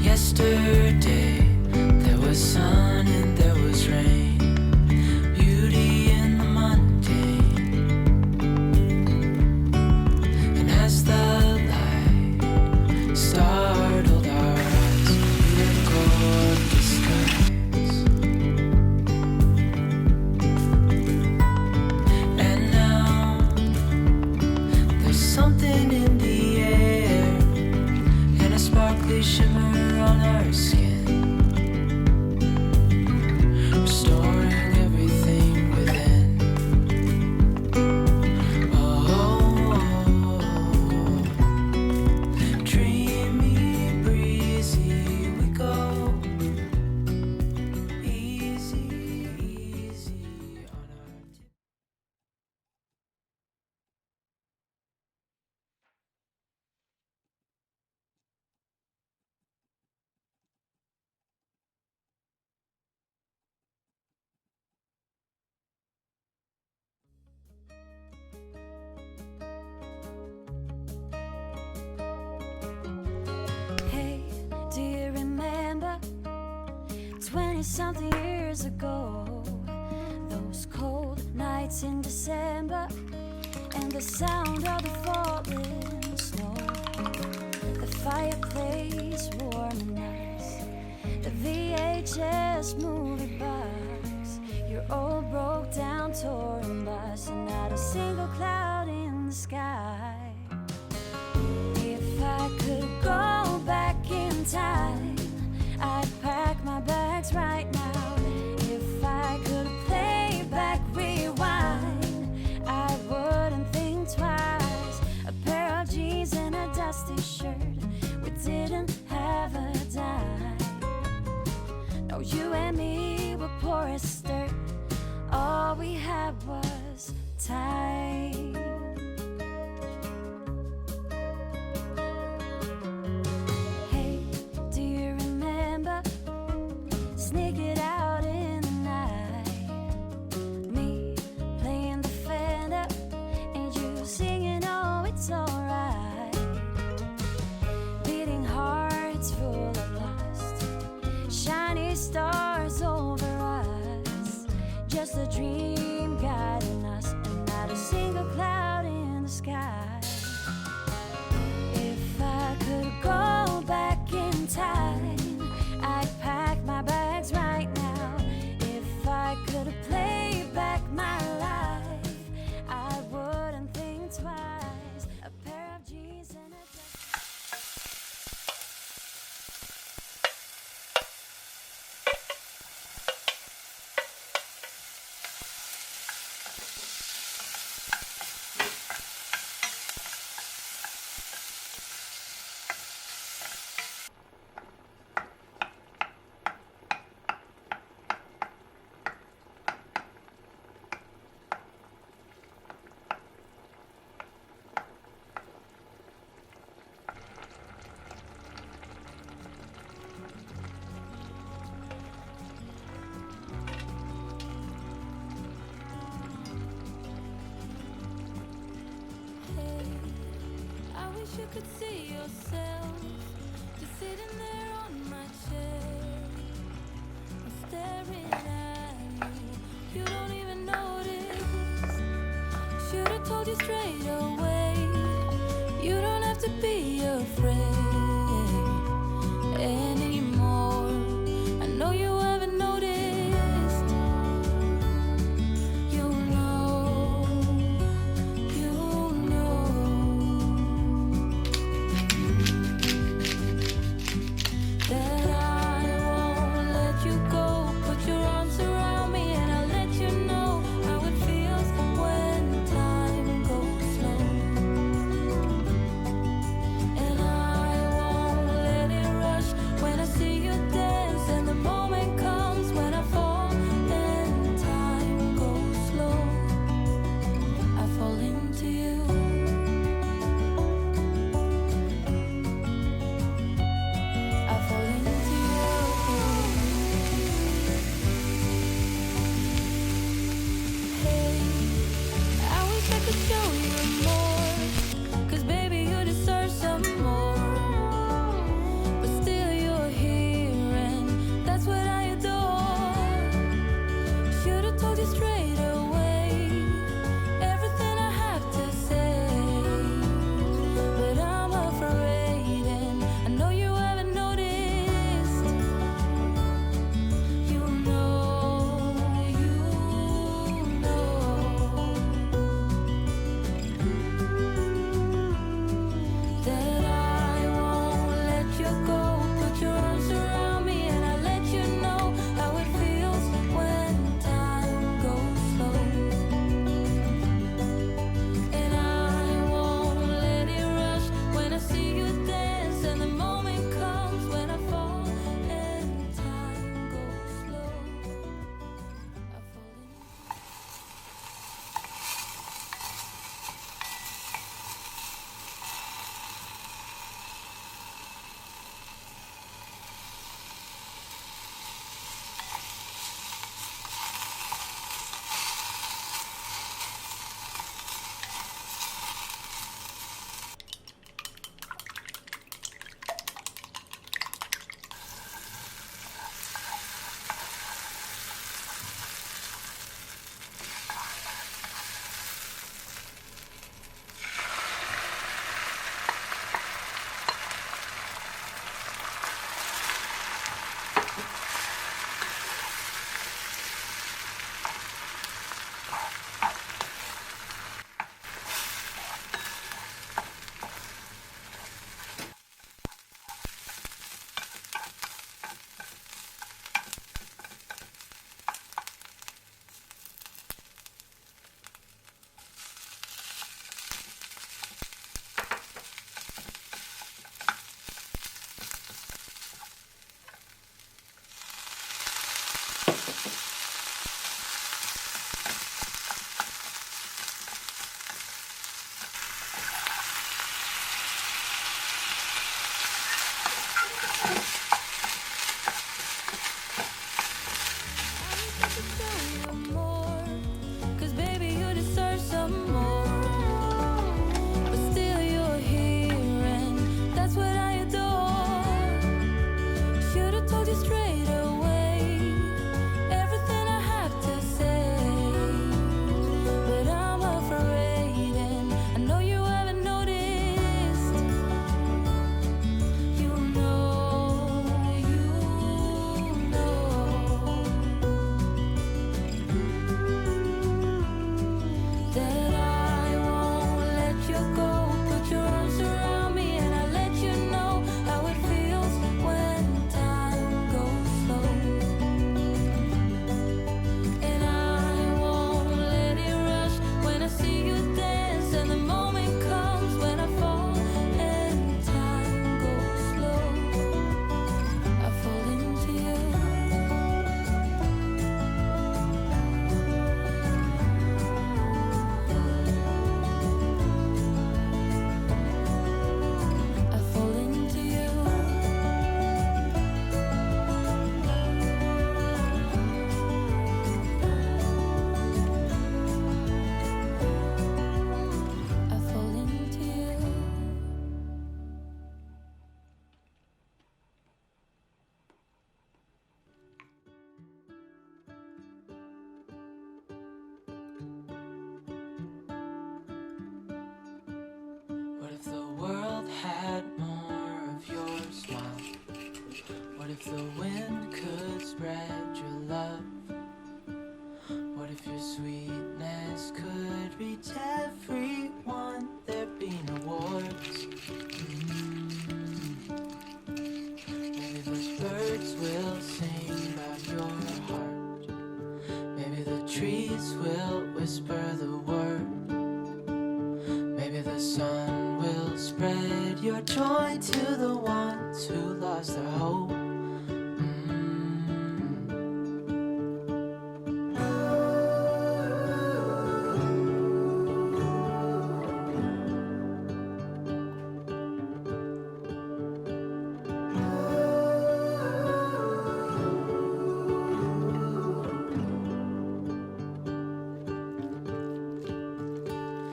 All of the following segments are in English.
Yesterday there was sun and there was rain, beauty in the mundane. And as the light startled our eyes, we let go of disguise. And now there's something in the air and a sparkly shimmer on our skin, restoring everything within. Oh, dreamy, breezy, we go easy, easy on our Hey, do you remember 20-something years ago? Those cold nights in December and the sound of the falling snow. The fireplace warm and nice, the VHS movie box, your old broke down touring bus, and not a single cloud in the sky. If I could go back in time, I'd pack my bags right now. If I could play back, rewind, I wouldn't think twice. A pair of jeans and a dusty shirt, we didn't have a dime. No, you and me were poor as dirt, all we had was time. Hey, do you remember sneaking out in the night? Me playing the Fender and you singing, oh, it's alright. Beating hearts full of lust, shiny stars over us, just a dream guiding us, and not a single cloud in the sky. If I could go back in time, I'd pack my bags right now. If I could play back my life, I wouldn't think twice. A pair of jeans and a I wish you could see yourself just sitting there on my chair. I'm staring at you, you don't even notice. Should've told you straight away, you don't have to be afraid anymore. I know you haven't noticed. You know that I won't let you go. Put your arms around me and I'll let you know how it feels when time goes slow. And I What if the wind could spread your love? What if your sweetness could reach everyone? There'd be no wars. Maybe those birds will sing about your heart. Maybe the trees will whisper the word. Maybe the sun will spread your joy to the ones who lost their hope.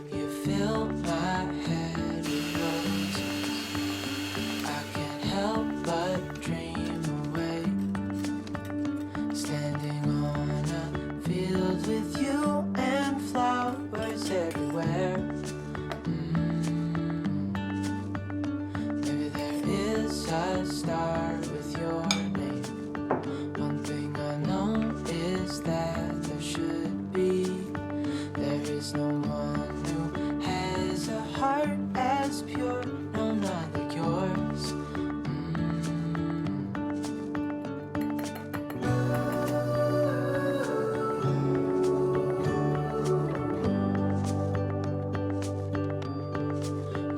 You fill my head with roses. I can't help but dream away. Standing on a field with you and flowers everywhere. Maybe there is a star with your name. One thing I know is that there should be. There is no one who has a heart as pure, no, not like yours.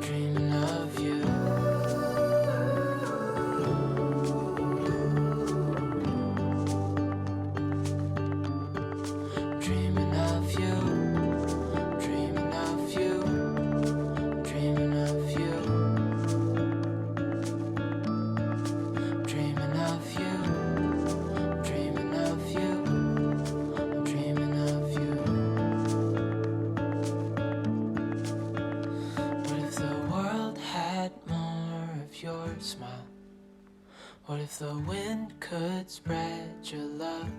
Dreaming of you. Dreaming of you. Dreaming of you. Dreaming of you. Dreaming of you. Dreaming of you. I'm dreaming of you. What if the world had more of your smile? What if the wind could spread your love?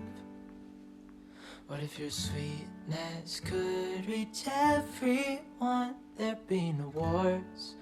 What if your sweetness could reach everyone? There'd be no wars.